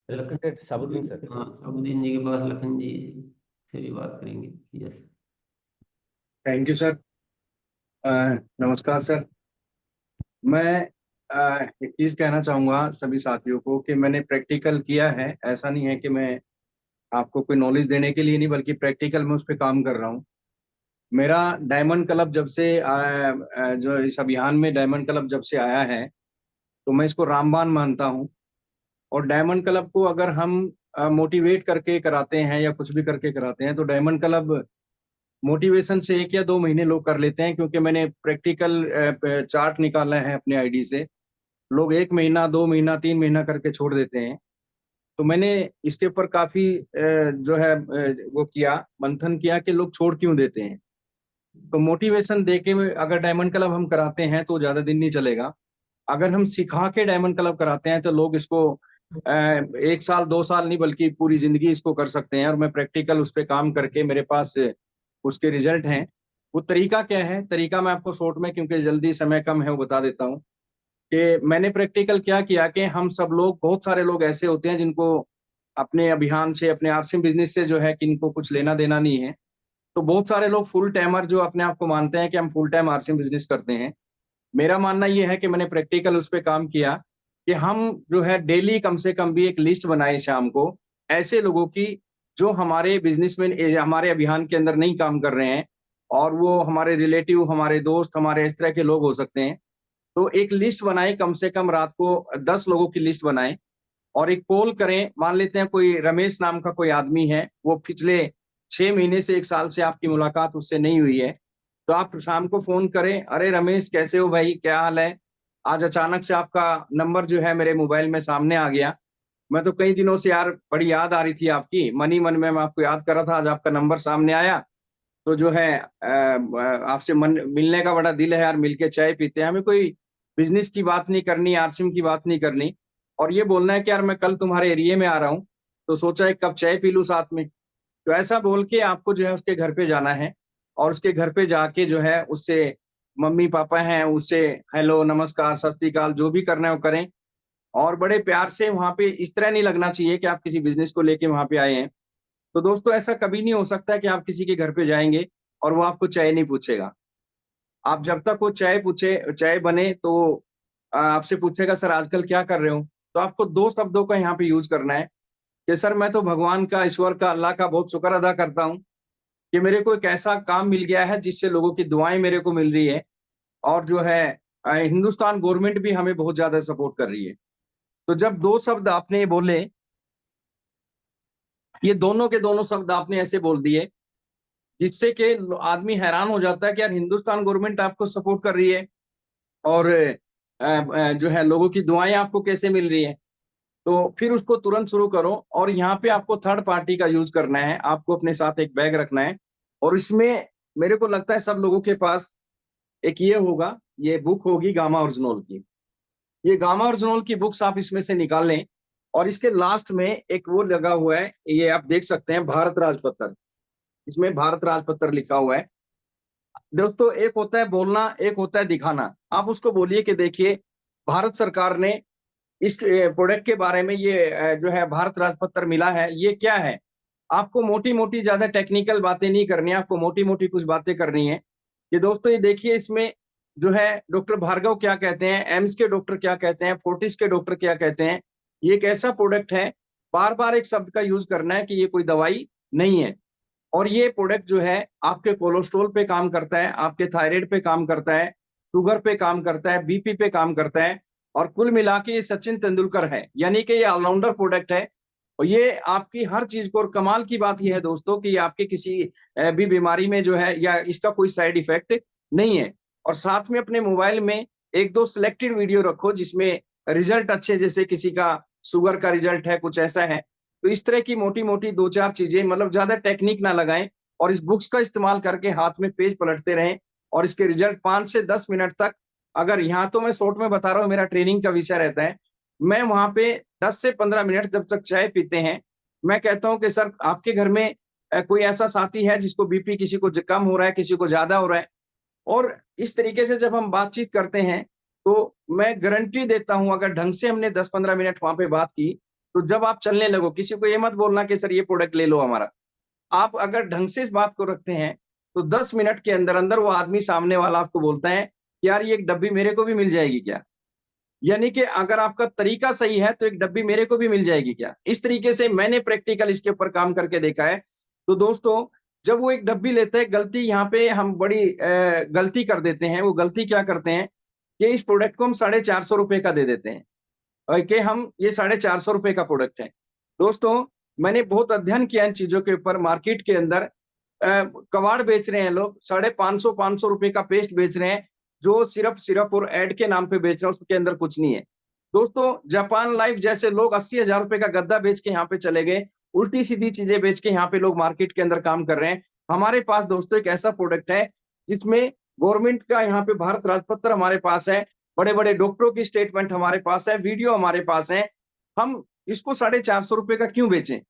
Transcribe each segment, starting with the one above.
Lakhan, respected Sabuddin sir. हाँ साबुद्दीन जी के पास लखन जी से भी बात करेंगे। यस। Thank you sir. नमस्कार सर। मैं एक चीज कहना चाहूंगा सभी साथियों को कि मैंने प्रैक्टिकल किया है। ऐसा नहीं है कि मैं आपको कोई नॉलेज देने के लिए नहीं, बल्कि प्रैक्टिकल में उस पर काम कर रहा हूँ। मेरा डायमंड क्लब जब से जो इस अभियान में डायमंड क्लब जब से आया है, तो मैं इसको रामबाण मानता हूँ। और डायमंड क्लब को अगर हम मोटिवेट करके कराते हैं या कुछ भी करके कराते हैं, तो डायमंड क्लब मोटिवेशन से 1 या 2 महीने लोग कर लेते हैं, क्योंकि मैंने प्रैक्टिकल चार्ट निकाला है अपने आईडी से। लोग 1 महीना, 2 महीना, 3 महीना करके छोड़ देते हैं। तो मैंने इसके ऊपर काफी जो है वो किया, मंथन किया कि लोग छोड़ क्यों देते हैं। तो मोटिवेशन देके अगर डायमंड क्लब हम कराते हैं तो ज्यादा दिन नहीं चलेगा। अगर हम सिखा के डायमंड क्लब कराते हैं तो लोग इसको 1 साल 2 साल नहीं, बल्कि पूरी जिंदगी इसको कर सकते हैं। और मैं प्रैक्टिकल उस पर काम करके मेरे पास उसके रिजल्ट हैं। वो तरीका क्या है, तरीका मैं आपको शॉर्ट में, क्योंकि जल्दी समय कम है, वो बता देता हूँ कि मैंने प्रैक्टिकल क्या किया कि हम सब लोग, बहुत सारे लोग ऐसे होते हैं जिनको अपने अभियान से, अपने आरसीएम बिजनेस से जो है कि इनको कुछ लेना देना नहीं है। तो बहुत सारे लोग फुल टाइमर जो अपने आप को मानते हैं कि हम फुल टाइम आरसीएम बिजनेस करते हैं। मेरा मानना यह है कि मैंने प्रैक्टिकल उस पर काम किया कि हम जो है डेली कम से कम भी एक लिस्ट बनाए शाम को, ऐसे लोगों की जो हमारे बिजनेस में, हमारे अभियान के अंदर नहीं काम कर रहे हैं, और वो हमारे रिलेटिव, हमारे दोस्त, हमारे इस तरह के लोग हो सकते हैं। तो एक लिस्ट बनाए, कम से कम रात को 10 लोगों की लिस्ट बनाए, और एक कॉल करें। मान लेते हैं कोई रमेश नाम का कोई आदमी है, वो पिछले 6 महीने से 1 साल से आपकी मुलाकात उससे नहीं हुई है, तो आप शाम को फोन करें, अरे रमेश कैसे हो भाई, क्या हाल है। आज अचानक से आपका नंबर जो है मेरे मोबाइल में सामने आ गया। मैं तो कई दिनों से यार बड़ी याद आ रही थी आपकी, मन ही मन में मैं आपको याद कर रहा था, आज आपका नंबर सामने आया। तो जो है आपसे मन मिलने का बड़ा दिल है यार, मिलके चाय पीते हैं। हमें कोई बिजनेस की बात नहीं करनी, आरसीएम की बात नहीं करनी, और ये बोलना है कि यार मैं कल तुम्हारे एरिया में आ रहा हूँ, तो सोचा एक कप चाय पी लूं साथ में। तो ऐसा बोल के आपको जो है उसके घर पे जाना है, और उसके घर पे जाके जो है उससे, मम्मी पापा हैं उससे हेलो, नमस्कार, सत श्री अकाल, जो भी करना है वो करें। और बड़े प्यार से वहां पे, इस तरह नहीं लगना चाहिए कि आप किसी बिजनेस को लेके वहां पे आए हैं। तो दोस्तों ऐसा कभी नहीं हो सकता कि आप किसी के घर पे जाएंगे और वो आपको चाय नहीं पूछेगा। आप जब तक वो चाय पूछे, चाय बने, तो आपसे पूछेगा सर आजकल क्या कर रहे हो। तो आपको 2 शब्दों का यहाँ पे यूज करना है कि सर मैं तो भगवान का, ईश्वर का, अल्लाह का बहुत शुक्र अदा करता हूँ कि मेरे को एक ऐसा काम मिल गया है जिससे लोगों की दुआएं मेरे को मिल रही है। और जो है हिंदुस्तान गवर्नमेंट भी हमें बहुत ज्यादा सपोर्ट कर रही है। तो जब 2 शब्द आपने ये बोले, ये दोनों के दोनों शब्द आपने ऐसे बोल दिए, जिससे कि आदमी हैरान हो जाता है कि यार हिंदुस्तान गवर्नमेंट आपको सपोर्ट कर रही है, और जो है लोगों की दुआएं आपको कैसे मिल रही है। तो फिर उसको तुरंत शुरू करो। और यहाँ पे आपको थर्ड पार्टी का यूज करना है, आपको अपने साथ एक बैग रखना है, और इसमें मेरे को लगता है सब लोगों के पास एक ये होगा, ये बुक होगी गामा ओरिजिनल की। ये गामा ओरिजिनल की बुक्स आप इसमें से निकाल लें, और इसके लास्ट में एक वो लगा हुआ है, ये आप देख सकते हैं, भारत राजपत्र। इसमें भारत राजपत्र लिखा हुआ है। दोस्तों एक होता है बोलना, एक होता है दिखाना। आप उसको बोलिए कि देखिए भारत सरकार ने इस प्रोडक्ट के बारे में ये जो है भारत राजपत्र मिला है, ये क्या है। आपको मोटी मोटी, ज्यादा टेक्निकल बातें नहीं करनी है, आपको मोटी मोटी कुछ बातें करनी है कि दोस्तों ये देखिए, इसमें जो है डॉक्टर भार्गव क्या कहते हैं, एम्स के डॉक्टर क्या कहते हैं, फोर्टिस के डॉक्टर क्या कहते हैं। ये एक ऐसा प्रोडक्ट है, बार बार एक शब्द का यूज करना है कि ये कोई दवाई नहीं है। और ये प्रोडक्ट जो है आपके कोलेस्ट्रॉल पे काम करता है, आपके थायराइड पे काम करता है, शुगर पे काम करता है, बीपी पे काम करता है। और कुल मिला के ये सचिन तेंदुलकर है, यानी कि ये ऑलराउंडर प्रोडक्ट है। और ये आपकी हर चीज को, और कमाल की बात यह है दोस्तों कि ये आपके किसी भी बीमारी में जो है, या इसका कोई साइड इफेक्ट नहीं है। और साथ में अपने मोबाइल में 1-2 सिलेक्टेड वीडियो रखो जिसमें रिजल्ट अच्छे, जैसे किसी का शुगर का रिजल्ट है, कुछ ऐसा है। तो इस तरह की मोटी मोटी 2-4 चीजें, मतलब ज्यादा टेक्निक ना लगाएं, और इस बुक्स का इस्तेमाल करके हाथ में पेज पलटते रहें, और इसके रिजल्ट 5 से 10 मिनट तक, अगर यहाँ तो मैं शॉर्ट में बता रहा हूँ, मेरा ट्रेनिंग का विषय रहता है, मैं वहां पे 10 से 15 मिनट जब तक चाय पीते हैं, मैं कहता हूँ कि सर आपके घर में कोई ऐसा साथी है जिसको बीपी, किसी को कम हो रहा है, किसी को ज्यादा हो रहा है। और इस तरीके से जब हम बातचीत करते हैं, तो मैं गारंटी देता हूं, अगर ढंग से हमने 10-15 मिनट वहां पे बात की, तो जब आप चलने लगो, किसी को ये मत बोलना कि सर ये प्रोडक्ट ले लो हमारा। आप अगर ढंग से इस बात को रखते हैं तो 10 मिनट के अंदर अंदर वो आदमी सामने वाला आपको बोलता है कि यार ये एक डब्बी मेरे को भी मिल जाएगी क्या। यानी कि अगर आपका तरीका सही है तो एक डब्बी मेरे को भी मिल जाएगी क्या। इस तरीके से मैंने प्रैक्टिकल इसके ऊपर काम करके देखा है। तो दोस्तों, जब वो एक डब्बी लेते हैं, गलती यहाँ पे हम बड़ी गलती कर देते हैं। वो गलती क्या करते हैं कि इस प्रोडक्ट को हम 450 रुपए का दे देते हैं, और कि हम ये 450 रुपए का प्रोडक्ट है। दोस्तों, मैंने बहुत अध्ययन किया इन चीजों के ऊपर। मार्केट के अंदर कबाड़ बेच रहे हैं लोग, 550 रुपए का पेस्ट बेच रहे हैं, जो सिर्फ सिर्फ और एड के नाम पे बेच रहे हैं, उसके अंदर कुछ नहीं है। दोस्तों, जापान लाइफ जैसे लोग 80,000 रुपए का गद्दा बेच के यहाँ पे चले गए, उल्टी सीधी चीजें बेच के यहाँ पे लोग मार्केट के अंदर काम कर रहे हैं। हमारे पास दोस्तों एक ऐसा प्रोडक्ट है जिसमें गवर्नमेंट का यहाँ पे भारत राजपत्र हमारे पास है, बड़े बड़े डॉक्टरों की स्टेटमेंट हमारे पास है, वीडियो हमारे पास है। हम इसको 450 रुपए का क्यों बेचें।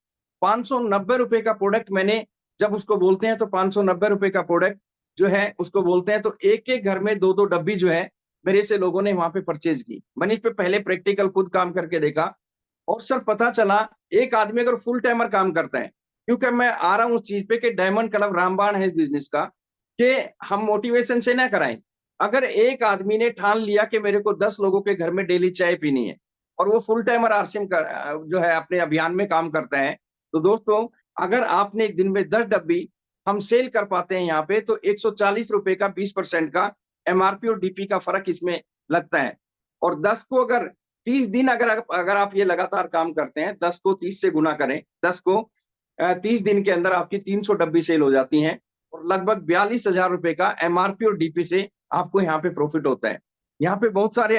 590 रुपए का प्रोडक्ट मैंने, जब उसको बोलते हैं तो 590 रुपए का प्रोडक्ट जो है उसको बोलते हैं, तो एक एक घर में दो दो डब्बी जो है मेरे से लोगों ने वहां पे परचेज की। मैंने इस पे पहले प्रैक्टिकल खुद काम करके देखा, और सर पता चला एक आदमी अगर फुल टाइमर काम करता है, क्योंकि मैं आ रहा हूँ उस चीज पे कि डायमंड क्लब रामबाण है इस बिजनेस का, कि हम मोटिवेशन से ना कराएं। अगर एक आदमी ने ठान लिया कि मेरे को 10 लोगों के घर में डेली चाय पीनी है, और वो फुल टाइमर आरसीएम का जो है अपने अभियान में काम करता है, तो दोस्तों अगर आपने एक दिन में 10 डब्बी हम सेल कर पाते हैं यहाँ पे, तो 140 रुपए का 20% का एमआरपी और डीपी का फर्क इसमें लगता है। और 10 को अगर 30 दिन अगर आप ये लगातार काम करते हैं, 10 को 30 से गुना करें, 10 को 30 दिन के अंदर आपकी 300 डब्बी सेल हो जाती हैं, और लगभग 42,000 रुपए का एमआरपी और डीपी से आपको यहाँ पे प्रॉफिट होता है। यहाँ पे बहुत सारे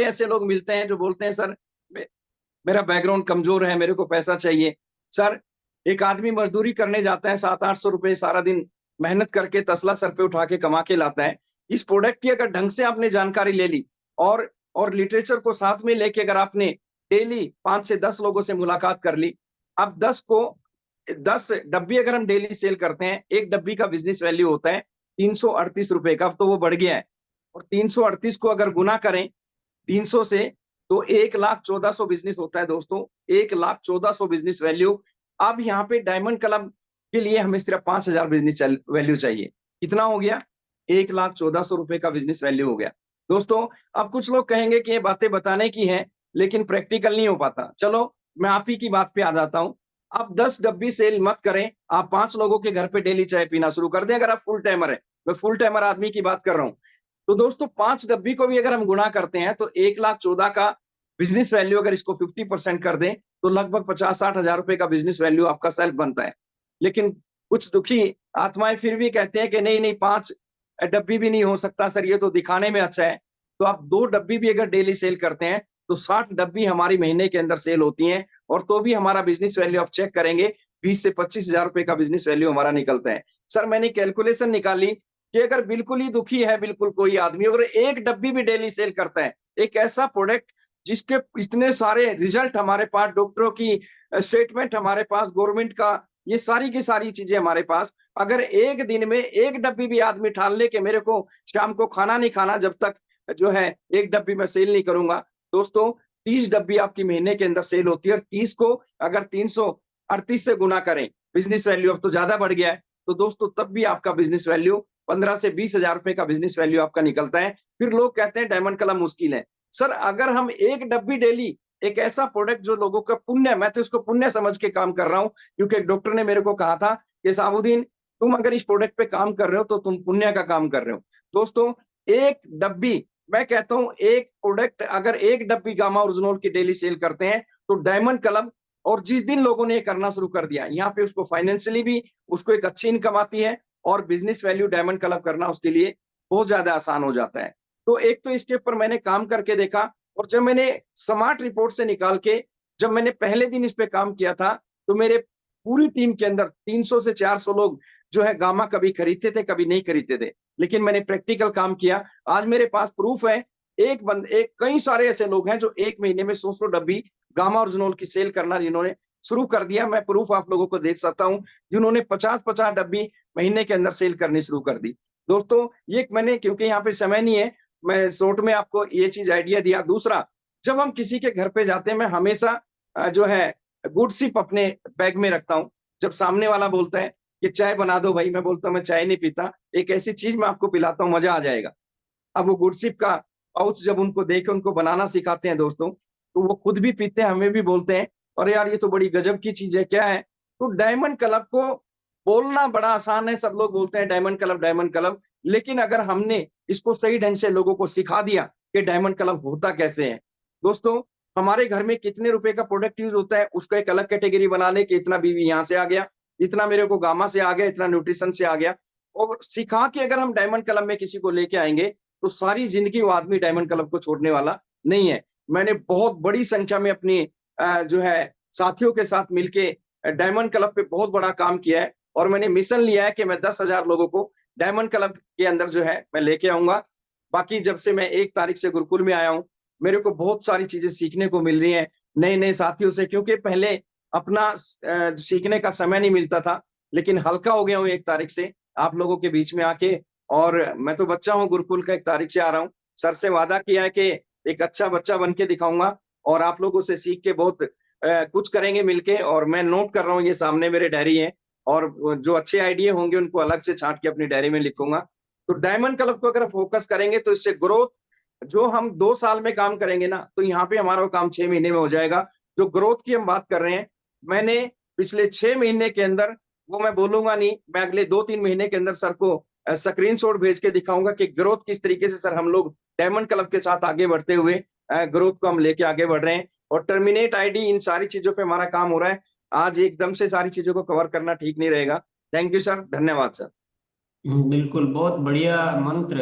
ऐसे लोग मिलते हैं जो बोलते हैं सर मेरा बैकग्राउंड कमजोर है, मेरे को पैसा चाहिए। सर, एक आदमी मजदूरी करने जाता है, 700-800 रुपए सारा दिन मेहनत करके तसला सर पे उठा के कमा के लाता है। इस प्रोडक्ट की अगर ढंग से आपने जानकारी ले ली, और लिटरेचर को साथ में लेके अगर आपने डेली 5 से 10 लोगों से मुलाकात कर ली, अब 10 डब्बी अगर हम डेली सेल करते हैं, एक डब्बी का बिजनेस वैल्यू होता है 338 रुपए का, तो वो बढ़ गया है। और 338 को अगर गुना करें 300 से, तो 1,14,100 बिजनेस होता है दोस्तों, 1,14,100 बिजनेस वैल्यू। अब यहाँ पे डायमंड क्लब के लिए हमें सिर्फ 5,000 बिजनेस वैल्यू चाहिए। कितना हो गया? 1,14,100 रुपए का बिजनेस वैल्यू हो गया। दोस्तों, अब कुछ लोग कहेंगे कि ये बातें बताने की हैं, लेकिन प्रैक्टिकल नहीं हो पाता। चलो मैं आप ही की बात पे आ जाता हूँ। आप 10 डब्बी सेल मत करें, आप 5 लोगों के घर पे डेली चाय पीना शुरू कर दें, अगर आप फुल टाइमर है। मैं फुल टाइमर आदमी की बात कर रहा हूँ। तो दोस्तों 5 डब्बी को भी अगर हम गुणा करते हैं, तो 1,14,000 का बिजनेस वैल्यू अगर इसको 50% कर दें, तो लगभग 50-60 हजार रुपए का बिजनेस वैल्यू आपका सेल्फ बनता है। लेकिन कुछ दुखी आत्माएं फिर भी कहते हैं कि नहीं नहीं, 5 डब्बी भी नहीं हो सकता सर, ये तो दिखाने में अच्छा है। तो आप 2 डब्बी भी अगर डेली सेल करते हैं, तो 60 डब्बी हमारी महीने के अंदर सेल होती हैं, और तो भी हमारा बिजनेस वैल्यू आप चेक करेंगे 20 से 25 हजार रुपए का बिजनेस वैल्यू हमारा निकलता है। सर, मैंने कैलकुलेशन निकाली कि अगर बिल्कुल ही दुखी है, बिल्कुल कोई आदमी अगर एक डब्बी भी डेली सेल करता है, एक ऐसा प्रोडक्ट जिसके इतने सारे रिजल्ट हमारे पास, डॉक्टरों की स्टेटमेंट हमारे पास, गवर्नमेंट का, ये सारी की सारी चीजें हमारे पास, अगर एक दिन में एक डब्बी भी आदमी ठान ले कि मेरे को शाम को खाना नहीं खाना जब तक जो है एक डब्बी मैं सेल नहीं करूंगा, दोस्तों 30 डब्बी आपकी महीने के अंदर सेल होती है। और 30 को अगर 338 से गुना करें, बिजनेस वैल्यू अब तो ज्यादा बढ़ गया है, तो दोस्तों तब भी आपका बिजनेस वैल्यू 15 से 20 हजार रुपए का बिजनेस वैल्यू आपका निकलता है। फिर लोग कहते हैं डायमंड क्लब मुश्किल है। सर, अगर हम एक डब्बी डेली, एक ऐसा प्रोडक्ट जो लोगों का पुण्य, मैं तो इसको पुण्य समझ के काम कर रहा हूं, क्योंकि एक डॉक्टर ने मेरे को कहा था कि साबुद्दीन, तुम अगर इस प्रोडक्ट पे काम कर रहे हो तो तुम पुण्य का काम कर रहे हो। दोस्तों, एक डब्बी, मैं कहता हूं एक प्रोडक्ट अगर एक डब्बी गामा ओरिजिनल की डेली सेल करते हैं, तो डायमंड क्लब, और जिस दिन लोगों ने ये करना शुरू कर दिया, यहाँ पे उसको फाइनेंशियली भी उसको एक अच्छी इनकम आती है, और बिजनेस वैल्यू डायमंड क्लब करना उसके लिए बहुत ज्यादा आसान हो जाता है। तो एक तो इसके ऊपर मैंने काम करके देखा, और जब मैंने स्मार्ट रिपोर्ट से निकाल के, जब मैंने पहले दिन इस पे काम किया था, तो मेरे पूरी टीम के अंदर 300 से 400 लोग जो है गामा कभी खरीदते थे, कभी नहीं खरीदते थे, लेकिन मैंने प्रैक्टिकल काम किया। आज मेरे पास प्रूफ है, एक कई सारे ऐसे लोग हैं जो एक महीने में 100 डब्बी गामा ओरिजिनल की सेल करना जिन्होंने शुरू कर दिया। मैं प्रूफ आप लोगों को देख सकता हूं, जिन्होंने 50-50 डब्बी महीने के अंदर सेल करनी शुरू कर दी। दोस्तों, ये मैंने, क्योंकि यहाँ पे समय नहीं है, मैं शॉर्ट में आपको ये चीज आइडिया दिया। दूसरा, जब हम किसी के घर पे जाते हैं, मैं हमेशा जो है गुड सिप अपने बैग में रखता हूँ। जब सामने वाला बोलता है कि चाय बना दो भाई, मैं बोलता हूँ मैं चाय नहीं पीता, एक ऐसी चीज मैं आपको पिलाता हूँ, मजा आ जाएगा। अब वो गुडसिप का पाउच जब उनको देके उनको बनाना सिखाते हैं दोस्तों, तो वो खुद भी पीते हैं, हमें भी बोलते हैं, अरे यार ये तो बड़ी गजब की चीज है, क्या है? तो डायमंड क्लब को बोलना बड़ा आसान है, सब लोग बोलते हैं डायमंड क्लब, लेकिन अगर हमने इसको सही ढंग से लोगों को सिखा दिया कि डायमंड क्लब होता कैसे है। दोस्तों, हमारे घर में कितने रुपए का प्रोडक्ट यूज होता है, उसका एक अलग कैटेगरी बना ले कि इतना बीवी यहाँ से आ गया, इतना मेरे को गामा से आ गया, इतना न्यूट्रिशन से आ गया। और सिखा के अगर हम डायमंड क्लब में किसी को लेके आएंगे, तो सारी जिंदगी वो आदमी डायमंड क्लब को छोड़ने वाला नहीं है। मैंने बहुत बड़ी संख्या में अपनी जो है साथियों के साथ मिलके डायमंड क्लब पे बहुत बड़ा काम किया है, और मैंने मिशन लिया है कि मैं 10,000 लोगों को डायमंड क्लब के अंदर जो है मैं लेके आऊंगा। बाकी जब से मैं 1 तारीख से गुरुकुल में आया हूँ, मेरे को बहुत सारी चीजें सीखने को मिल रही हैं नए नए साथियों से, क्योंकि पहले अपना सीखने का समय नहीं मिलता था, लेकिन हल्का हो गया हूँ 1 तारीख से आप लोगों के बीच में आके। और मैं तो बच्चा हूँ, गुरुकुल का 1 तारीख से आ रहा हूँ। सर से वादा किया है कि एक अच्छा बच्चा बन के दिखाऊंगा, और आप लोगों से सीख के बहुत कुछ करेंगे मिलके। और मैं नोट कर रहा हूँ, ये सामने मेरे डायरी है, और जो अच्छे आइडिया होंगे उनको अलग से छांट के अपनी डायरी में लिखूंगा। तो डायमंड क्लब को अगर फोकस करेंगे तो इससे ग्रोथ, जो हम 2 साल में काम करेंगे ना, तो यहाँ पे हमारा वो काम 6 महीने में हो जाएगा। जो ग्रोथ की हम बात कर रहे हैं, मैंने पिछले 6 महीने के अंदर, वो मैं बोलूंगा नहीं, मैं अगले 2-3 महीने के अंदर सर को स्क्रीनशॉट भेज के दिखाऊंगा कि ग्रोथ किस तरीके से सर हम लोग डायमंड क्लब के साथ आगे बढ़ते हुए ग्रोथ को हम लेके आगे बढ़ रहे हैं। और टर्मिनेट आईडी, इन सारी चीजों पे हमारा काम हो रहा है। आज एकदम से सारी चीजों को कवर करना ठीक नहीं रहेगा। थैंक यू सर, धन्यवाद सर। बिल्कुल, बहुत बढ़िया मंत्र